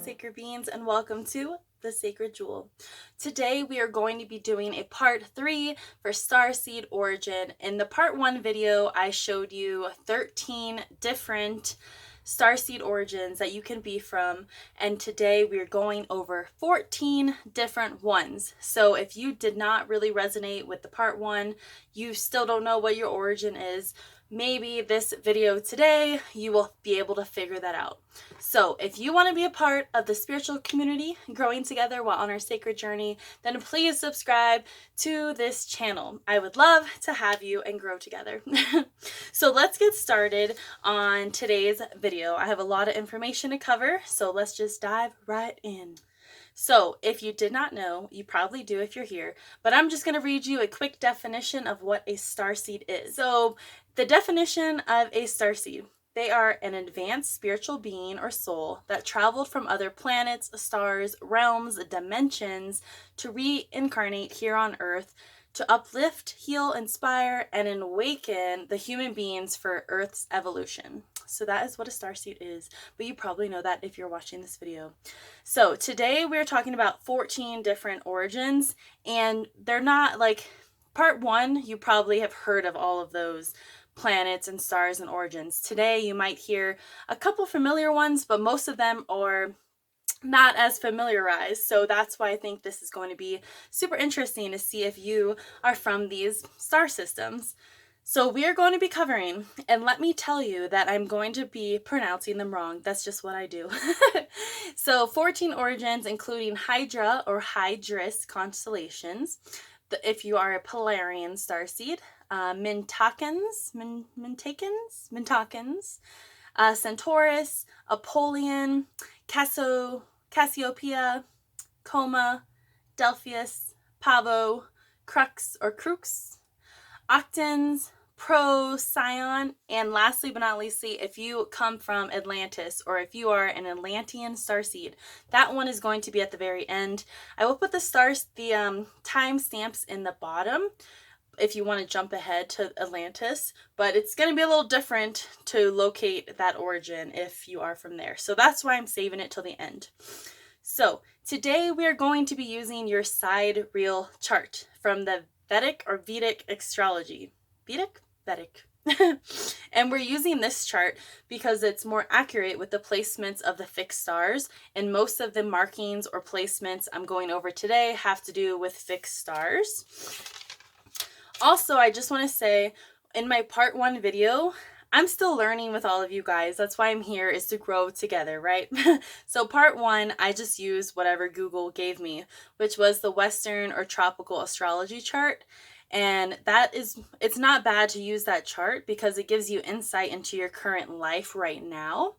sacred beings, and welcome to the Sacred Jewel. Today we are going to be doing a part 3 for Starseed Origin. In the part 1 video, I showed you 13 different starseed origins that you can be from, and today we are going over 14 different ones. So if you did not really resonate with the part 1, you still don't know what your origin is, maybe this video today you will be able to figure that out. So if you want to be a part of the spiritual community growing together while on our sacred journey, then please subscribe to this channel. I would love to have you and grow together. So let's get started on today's video. I have a lot of information to cover, so let's just dive right in. So if you did not know, you probably do if you're here, but I'm just going to read you a quick definition of what a starseed is. So the definition of a starseed: they are an advanced spiritual being or soul that traveled from other planets, stars, realms, dimensions to reincarnate here on Earth to uplift, heal, inspire, and awaken the human beings for Earth's evolution. So that is what a starseed is, but you probably know that if you're watching this video. So today we're talking about 14 different origins, and they're not like part 1, you probably have heard of all of those planets and stars and origins. Today you might hear a couple familiar ones, but most of them are not as familiarized. So that's why I think this is going to be super interesting to see if you are from these star systems. So we are going to be covering, and let me tell you that I'm going to be pronouncing them wrong. That's just what I do. So 14 origins, including Hydra or Hydrus constellations, if you are a Polarian starseed, Mintakans, Centaurus, Apollonian, Cassiopeia, Coma, Delphinus, Pavo, Crux or Crux, Octans, Procyon, and lastly but not leastly, if you come from Atlantis or if you are an Atlantean starseed, that one is going to be at the very end. I will put the time stamps in the bottom if you want to jump ahead to Atlantis, but it's going to be a little different to locate that origin if you are from there. So that's why I'm saving it till the end. So today we are going to be using your sidereal chart from the Vedic or Vedic astrology. Vedic? And we're using this chart because it's more accurate with the placements of the fixed stars, and most of the markings or placements I'm going over today have to do with fixed stars. Also, I just want to say, in my part 1 video, I'm still learning with all of you guys. That's why I'm here, is to grow together, right? So part 1, I just used whatever Google gave me, which was the Western or tropical astrology chart. And it's not bad to use that chart because it gives you insight into your current life right now.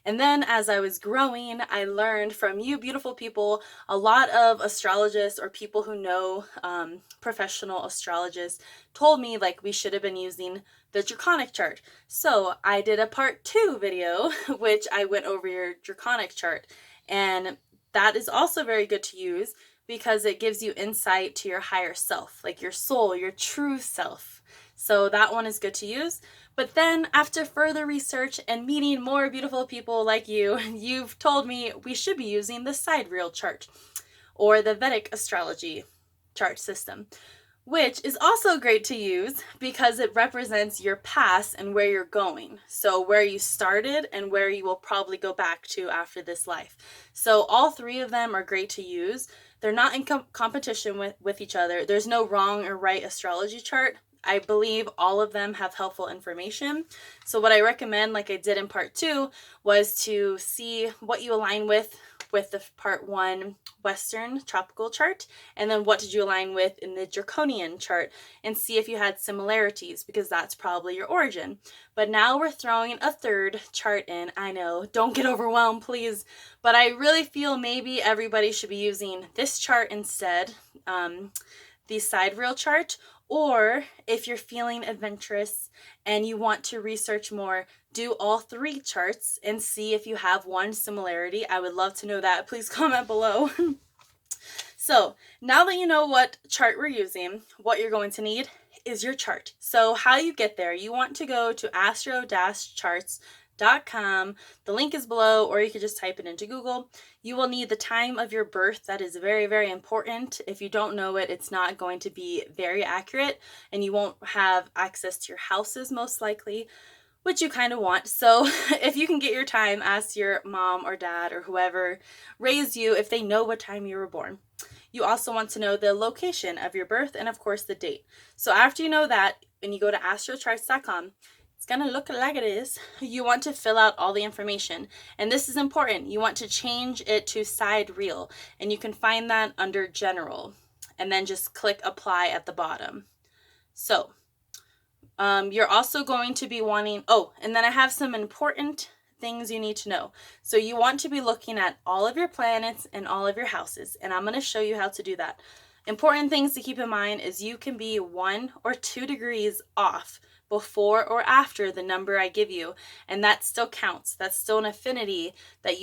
And then as I was growing, I learned from you beautiful people, a lot of astrologists or people who know professional astrologists told me like we should have been using the draconic chart. So I did a part 2 video, which I went over your draconic chart. And that is also very good to use because it gives you insight to your higher self, like your soul, your true self. So that one is good to use. But then after further research and meeting more beautiful people like you, you've told me we should be using the sidereal chart or the Vedic astrology chart system, which is also great to use because it represents your past and where you're going. So where you started and where you will probably go back to after this life. So all 3 of them are great to use. They're not in competition with each other. There's no wrong or right astrology chart. I believe all of them have helpful information. So what I recommend, like I did in part 2, was to see what you align with the part 1 Western tropical chart, and then what did you align with in the draconian chart, and see if you had similarities, because that's probably your origin. But now we're throwing a 3rd chart in. I know, don't get overwhelmed, please. But I really feel maybe everybody should be using this chart instead, the sidereal chart. Or if you're feeling adventurous and you want to research more, do all 3 charts and see if you have one similarity. I would love to know that. Please comment below. So now that you know what chart we're using, what you're going to need is your chart. So how you get there, you want to go to astro-charts.com STARSEED.com. The link is below, or you could just type it into Google. You will need the time of your birth. That is very, very important. If you don't know it, it's not going to be very accurate, and you won't have access to your houses most likely, which you kind of want. So if you can get your time, ask your mom or dad or whoever raised you if they know what time you were born. You also want to know the location of your birth and, of course, the date. So after you know that, when you go to astrocharts.com, it's going to look like it is. You want to fill out all the information. And this is important. You want to change it to sidereal. And you can find that under General. And then just click Apply at the bottom. So you're also going to be wanting, and then I have some important things you need to know. So you want to be looking at all of your planets and all of your houses, and I'm going to show you how to do that. Important things to keep in mind is you can be 1 or 2 degrees off before or after the number I give you, and that still counts. That's still an affinity that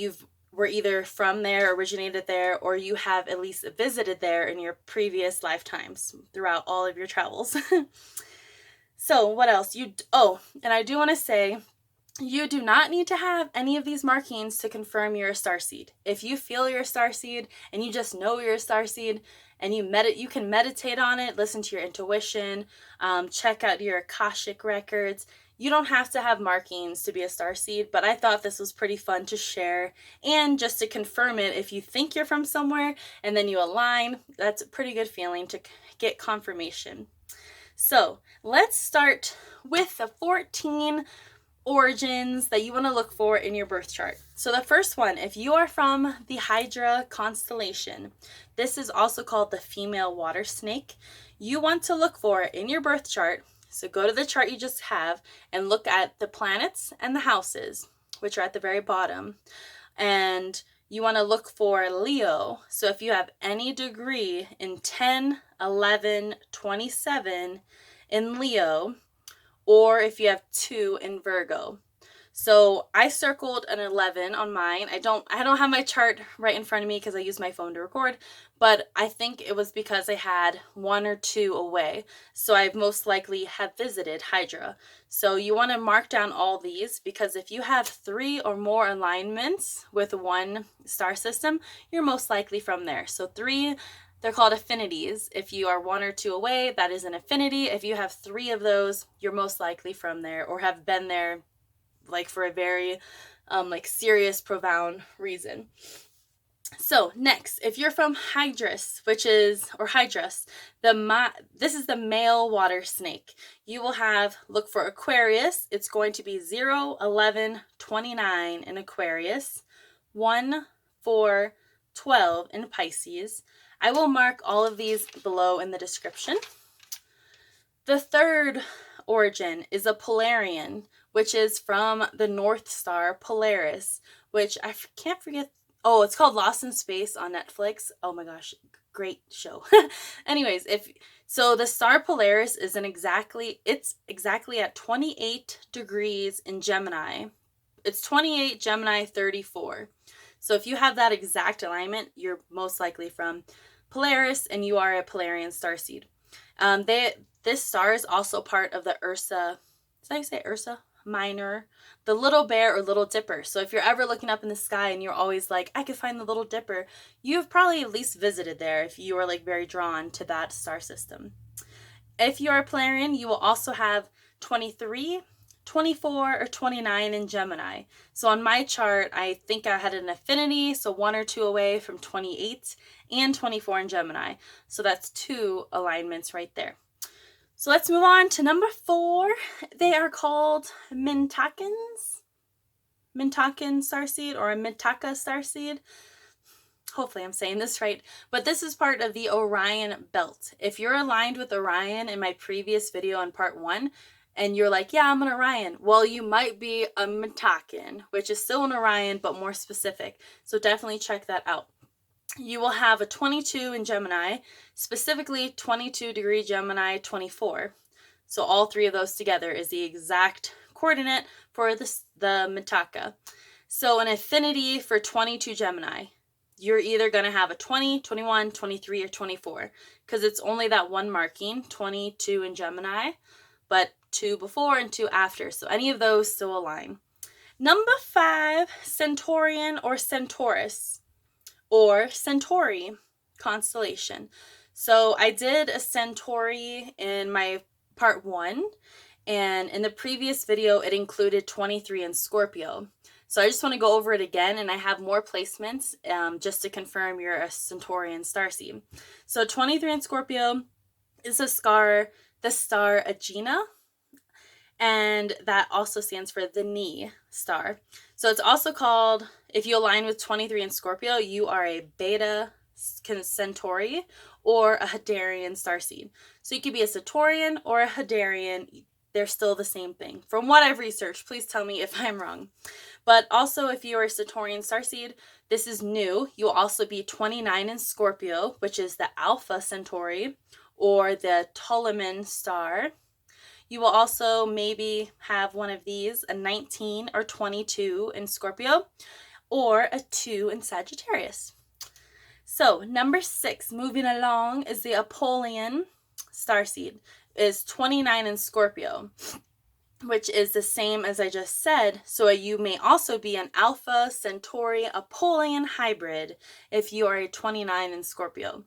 were either from there, originated there, or you have at least visited there in your previous lifetimes throughout all of your travels. So what else? And I do want to say, you do not need to have any of these markings to confirm you're a starseed. If you feel you're a starseed and you just know you're a starseed and you can meditate on it, listen to your intuition, check out your Akashic records. You don't have to have markings to be a starseed, but I thought this was pretty fun to share and just to confirm it. If you think you're from somewhere and then you align, that's a pretty good feeling to get confirmation. So let's start with the 14 origins that you want to look for in your birth chart. So the first one, if you are from the Hydra constellation, this is also called the female water snake. You want to look for in your birth chart. So go to the chart you just have and look at the planets and the houses, which are at the very bottom. And you want to look for Leo. So if you have any degree in 10, 11, 27 in Leo, or if you have 2 in Virgo. So I circled an 11 on mine. I don't have my chart right in front of me because I use my phone to record, but I think it was because I had 1 or 2 away. So I most likely have visited Hydra. So you want to mark down all these, because if you have 3 or more alignments with one star system, you're most likely from there. So 3, they're called affinities. If you are 1 or 2 away, that is an affinity. If you have 3 of those, you're most likely from there or have been there like for a very serious, profound reason. So next, if you're from Hydrus, Hydrus, this is the male water snake. You will look for Aquarius. It's going to be 0, 11, 29 in Aquarius, 1, 4, 12 in Pisces. I will mark all of these below in the description. The third origin is a Polarian, which is from the North Star Polaris, which I can't forget. Oh, it's called Lost in Space on Netflix. Oh my gosh, great show. Anyways, so the star Polaris is exactly at 28 degrees in Gemini. It's 28 Gemini 34. So if you have that exact alignment, you're most likely from Polaris, and you are a Polarian starseed. This star is also part of the Ursa. Is that how you say Ursa Minor? The Little Bear or Little Dipper. So if you're ever looking up in the sky and you're always like, I could find the Little Dipper, you've probably at least visited there if you are like very drawn to that star system. If you are a Polarian, you will also have 23, 24, or 29 in Gemini. So on my chart, I think I had an affinity, so 1 or 2 away from 28 and 24 in Gemini. So that's 2 alignments right there. So let's move on to number 4. They are called Mintakans. Mintakan starseed, or a Mintaka starseed. Hopefully I'm saying this right. But this is part of the Orion belt. If you're aligned with Orion in my previous video on part 1, and you're like, yeah, I'm an Orion, well, you might be a Mintakan, which is still an Orion, but more specific. So definitely check that out. You will have a 22 in Gemini, specifically 22 degree Gemini 24. So all 3 of those together is the exact coordinate for the Mintaka. So an affinity for 22 Gemini, you're either going to have a 20, 21, 23, or 24, because it's only that one marking, 22 in Gemini, but 2 before and 2 after. So any of those still align. Number 5, Centaurian or Centaurus or Centauri constellation. So I did a Centauri in my part 1, and in the previous video it included 23 in Scorpio. So I just want to go over it again, and I have more placements just to confirm you're a Centaurian starseed. So 23 in Scorpio is the star Agena, and that also stands for the knee star. So it's also called, if you align with 23 in Scorpio, you are a Beta Centauri or a Hydrian starseed. So you could be a Centaurian or a Hydrian. They're still the same thing. From what I've researched, please tell me if I'm wrong. But also, if you are a Centaurian starseed, this is new. You'll also be 29 in Scorpio, which is the Alpha Centauri or the Ptolemon star. You will also maybe have one of these, a 19 or 22 in Scorpio, or a 2 in Sagittarius. So, number 6, moving along, is the Apollonian starseed. Is 29 in Scorpio, which is the same as I just said. So you may also be an Alpha Centauri Apollonian hybrid if you are a 29 in Scorpio.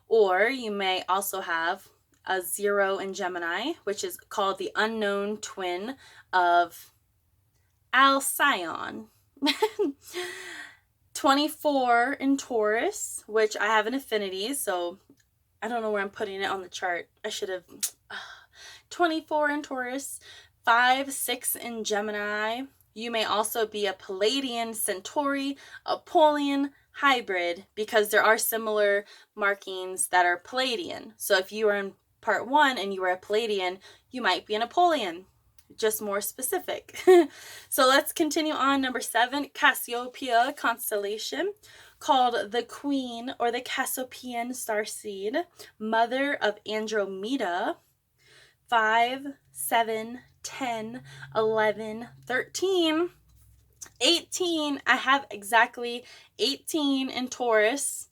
Or you may also have a 0 in Gemini, which is called the unknown twin of Alcyon. 24 in Taurus, which I have an affinity, so I don't know where I'm putting it on the chart. I should have. 24 in Taurus, 5, 6 in Gemini. You may also be a Palladian Centauri, Apollonian hybrid, because there are similar markings that are Palladian. So if you are in part 1 and you are a Palladian, you might be an Apollonian. Just more specific. So let's continue on. Number 7, Cassiopeia constellation, called the Queen or the Cassiopeian starseed, mother of Andromeda. 5, 7, 10, 11, 13, 18. I have exactly 18 in Taurus,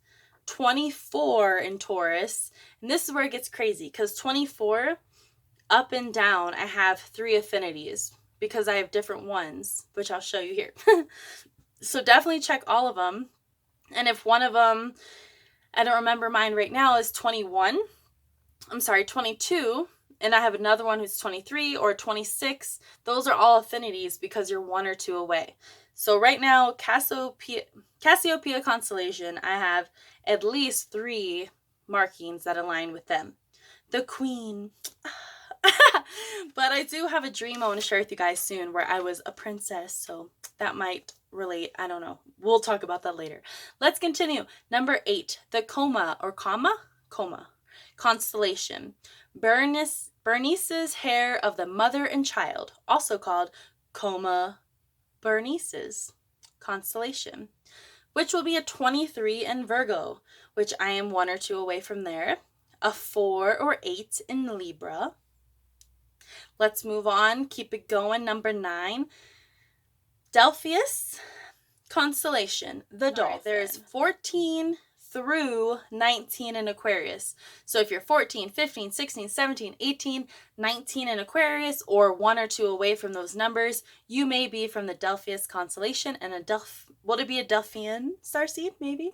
24 in Taurus. And this is where it gets crazy, because 24, up and down, I have 3 affinities because I have different ones, which I'll show you here. So definitely check all of them. And if one of them, I don't remember mine right now, is 22, and I have another one who's 23 or 26, those are all affinities because you're 1 or 2 away. So right now, Cassiopeia constellation, I have at least 3 markings that align with them. The Queen. But I do have a dream I want to share with you guys soon where I was a princess, so that might relate. I don't know. We'll talk about that later. Let's continue. Number 8, the Coma or Coma constellation. Bernice's hair of the mother and child, also called Coma Bernice's constellation, which will be a 23 in Virgo, which I am 1 or 2 away from there. A 4 or 8 in Libra. Let's move on. Keep it going. Number 9, Delphinus constellation, the Dolphin. There's 14 through 19 in Aquarius. So if you're 14, 15, 16, 17, 18, 19 in Aquarius, or 1 or 2 away from those numbers, you may be from the Delphinus constellation. And would it be a Delphian starseed? Maybe.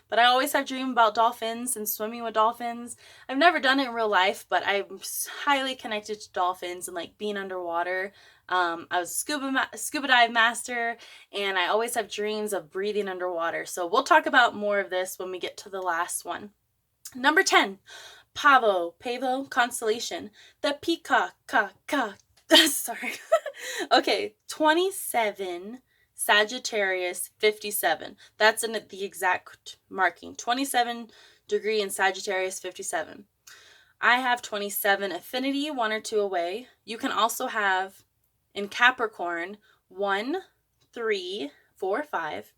But I always have dreams about dolphins and swimming with dolphins. I've never done it in real life, but I'm highly connected to dolphins and like being underwater. I was a scuba dive master, and I always have dreams of breathing underwater. So we'll talk about more of this when we get to the last one. Number 10, Pavo constellation, the peacock. Sorry. Okay, 27 Sagittarius 57. That's in the exact marking. 27 degree in Sagittarius 57. I have 27 affinity, 1 or 2 away. You can also have in Capricorn 1, 3, 4, 5,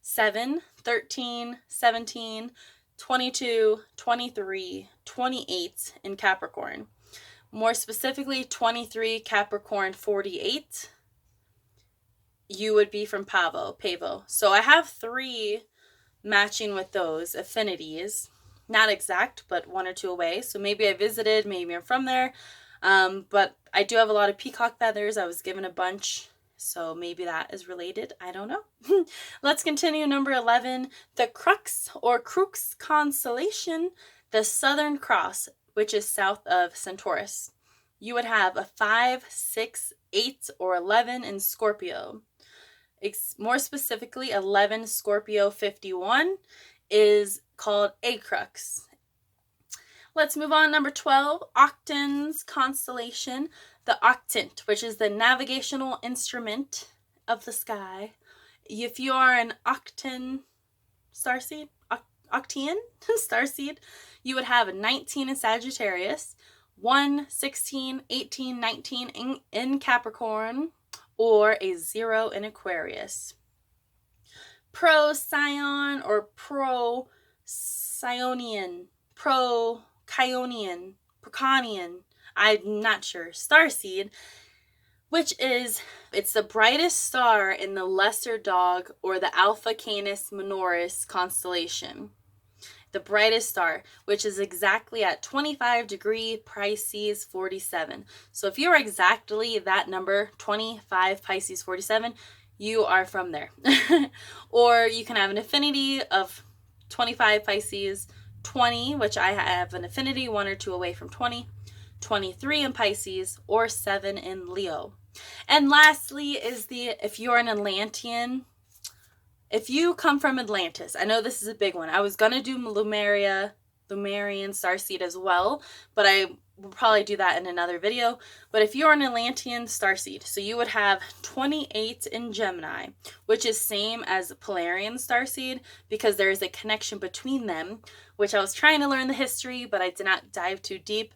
7, 13, 17, 22, 23, 28 in Capricorn. More specifically, 23 Capricorn 48. You would be from Pavo. So I have 3 matching with those affinities. Not exact, but 1 or 2 away. So maybe I visited, maybe I'm from there. But I do have a lot of peacock feathers. I was given a bunch So maybe that is related. I don't know. Let's continue. Number 11, the Crux or Crux constellation, the Southern Cross, which is south of Centaurus. You would have a 5, 6, 8, or 11 in Scorpio. More specifically, 11 Scorpio 51 is called a Crux. Let's move on. Number 12, Octans constellation, the Octant, which is the navigational instrument of the sky. If you are an Octan starseed, Octian starseed, you would have a 19 in Sagittarius, 1, 16, 18, 19 in Capricorn, or a 0 in Aquarius. Procyon or Procyon, Procyon, I'm not sure, starseed, which is, it's the brightest star in the Lesser Dog or the Alpha Canis Minoris constellation. The brightest star, which is exactly at 25 degree Pisces 47. So if you're exactly that number, 25 Pisces 47, you are from there. Or you can have an affinity of 25 Pisces 20, which I have an affinity 1 or 2 away from 20, 23 in Pisces, or 7 in Leo. And lastly is if you're an Atlantean, if you come from Atlantis, I know this is a big one. I was going to do Lumarian starseed as well, but I will probably do that in another video. But if you're an Atlantean starseed, so you would have 28 in Gemini, which is same as Polarian starseed because there is a connection between them, which I was trying to learn the history, but I did not dive too deep.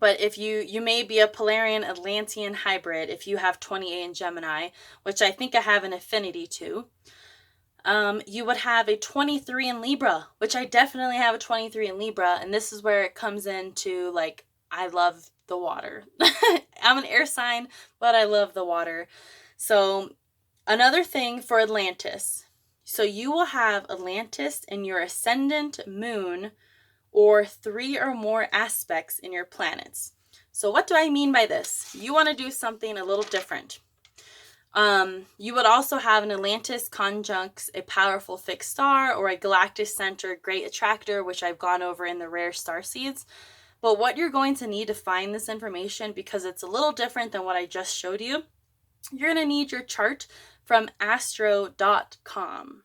But if you may be a Polarian Atlantean hybrid if you have 28 in Gemini, which I think I have an affinity to. You would have a 23 in Libra, which I definitely have a 23 in Libra. And this is where it comes into, like, I love the water. I'm an air sign, but I love the water. So another thing for Atlantis. So you will have Atlantis in your ascendant moon or 3 or more aspects in your planets. So what do I mean by this? You want to do something a little different. You would also have an Atlantis conjuncts a powerful fixed star or a galactic center great attractor, which I've gone over in the rare star seeds. But what you're going to need to find this information, because it's a little different than what I just showed you, you're going to need your chart from astro.com.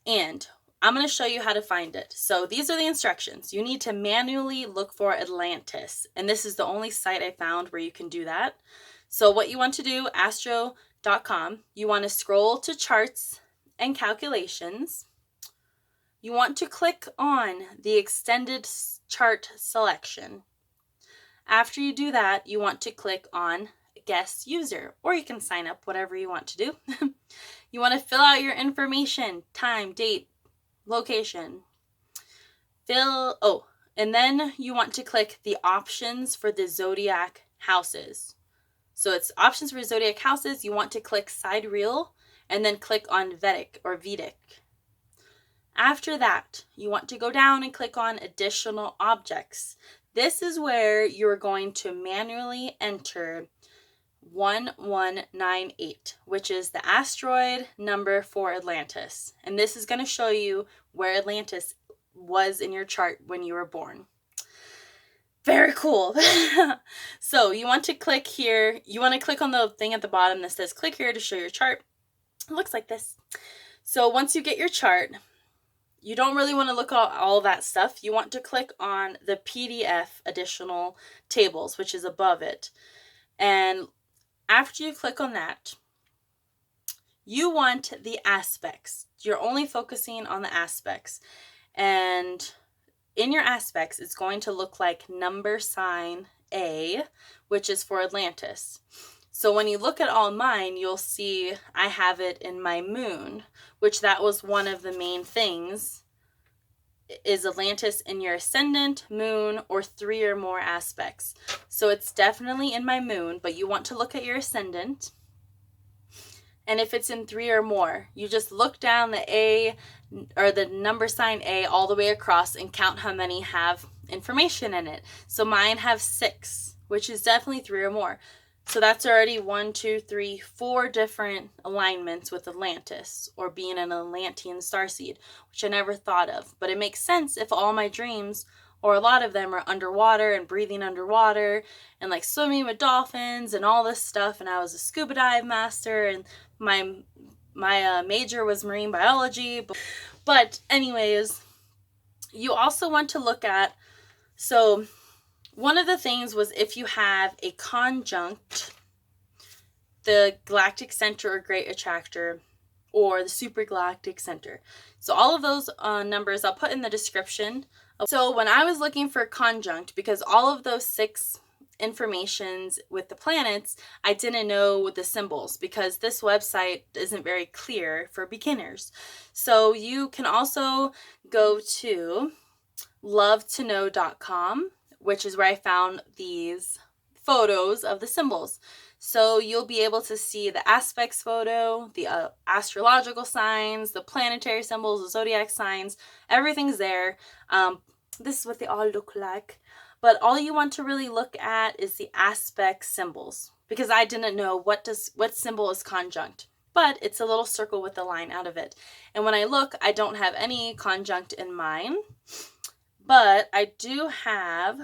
And I'm going to show you how to find it. So these are the instructions. You need to manually look for Atlantis. And this is the only site I found where you can do that. So what you want to do, astro.com, you want to scroll to charts and calculations. You want to click on the extended chart selection. After you do that, you want to click on guest user, or you can sign up, whatever you want to do. You want to fill out your information, time, date, location. And then you want to click the options for the zodiac houses. So it's options for zodiac houses. You want to click sidereal and then click on Vedic or Vedic. After that, you want to go down and click on additional objects. This is where you're going to manually enter 1198, which is the asteroid number for Atlantis. And this is going to show you where Atlantis was in your chart when you were born. Very cool. So you want to click here. You want to click on the thing at the bottom that says click here to show your chart. It looks like this. So once you get your chart, you don't really want to look at all that stuff. You want to click on the PDF additional tables, which is above it. And after you click on that, you want the aspects. You're only focusing on the aspects. And in your aspects, it's going to look like number sign A, which is for Atlantis. So when you look at all mine, you'll see I have it in my moon, which that was one of the main things, is Atlantis in your ascendant, moon, or 3 or more aspects. So it's definitely in my moon, but you want to look at your ascendant. And if it's in 3 or more, you just look down the A or the number sign A all the way across and count how many have information in it. So mine have 6, which is definitely 3 or more. So that's already 1, 2, 3, 4 different alignments with Atlantis, or being an Atlantean starseed, which I never thought of. But it makes sense if all my dreams, or a lot of them, are underwater and breathing underwater and like swimming with dolphins and all this stuff. And I was a scuba dive master, and my major was marine biology. But anyways, you also want to look at, so one of the things was if you have a conjunct the galactic center or great attractor or the supergalactic center. So all of those numbers I'll put in the description. So when I was looking for conjunct, because all of those 6 informations with the planets, I didn't know the symbols because this website isn't very clear for beginners. So you can also go to lovetoknow.com, which is where I found these photos of the symbols. So you'll be able to see the aspects photo, the astrological signs, the planetary symbols, the zodiac signs, everything's there. This is what they all look like. But all you want to really look at is the aspect symbols, because I didn't know what symbol is conjunct. But it's a little circle with a line out of it. And when I look, I don't have any conjunct in mine. But I do have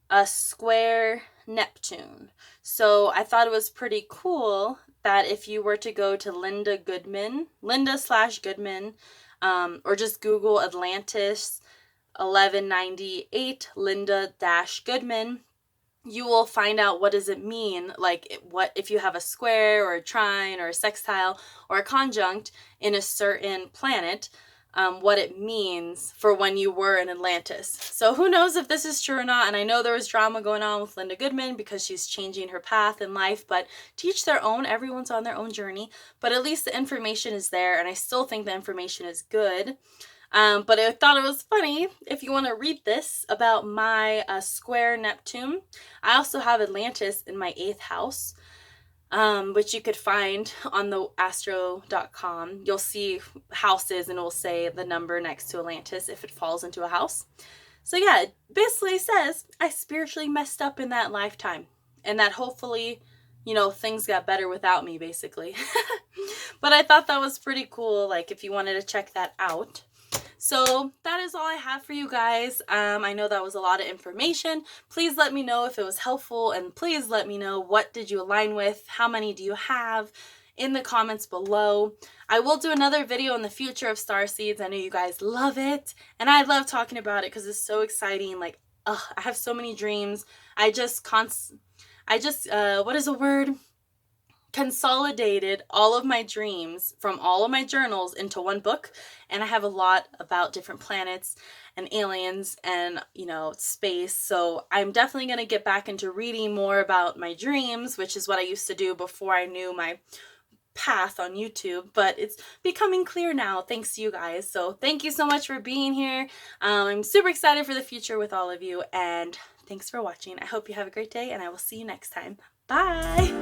a square Neptune. So I thought it was pretty cool that if you were to go to Linda / Goodman, or just Google Atlantis 1198 Linda-Goodman, you will find out what does it mean, like what if you have a square or a trine or a sextile or a conjunct in a certain planet, what it means for when you were in Atlantis. So who knows if this is true or not, and I know there was drama going on with Linda Goodman because she's changing her path in life, but to each their own, everyone's on their own journey, but at least the information is there, and I still think the information is good. But I thought it was funny if you want to read this about my square Neptune. I also have Atlantis in my 8th house, which you could find on the astro.com. You'll see houses and it will say the number next to Atlantis if it falls into a house. So yeah, it basically says I spiritually messed up in that lifetime, and that hopefully, you know, things got better without me, basically. But I thought that was pretty cool, like if you wanted to check that out. So that is all I have for you guys. I know that was a lot of information. Please let me know if it was helpful, and please let me know what did you align with, how many do you have, in the comments below. I will do another video in the future of starseeds. I know you guys love it, and I love talking about it because it's so exciting. Like, I have so many dreams. Consolidated all of my dreams from all of my journals into one book, and I have a lot about different planets and aliens and, you know, space. So I'm definitely going to get back into reading more about my dreams, which is what I used to do before I knew my path on YouTube, but it's becoming clear now thanks to you guys. So thank you so much for being here. I'm super excited for the future with all of you, and thanks for watching. I hope you have a great day, and I will see you next time. Bye.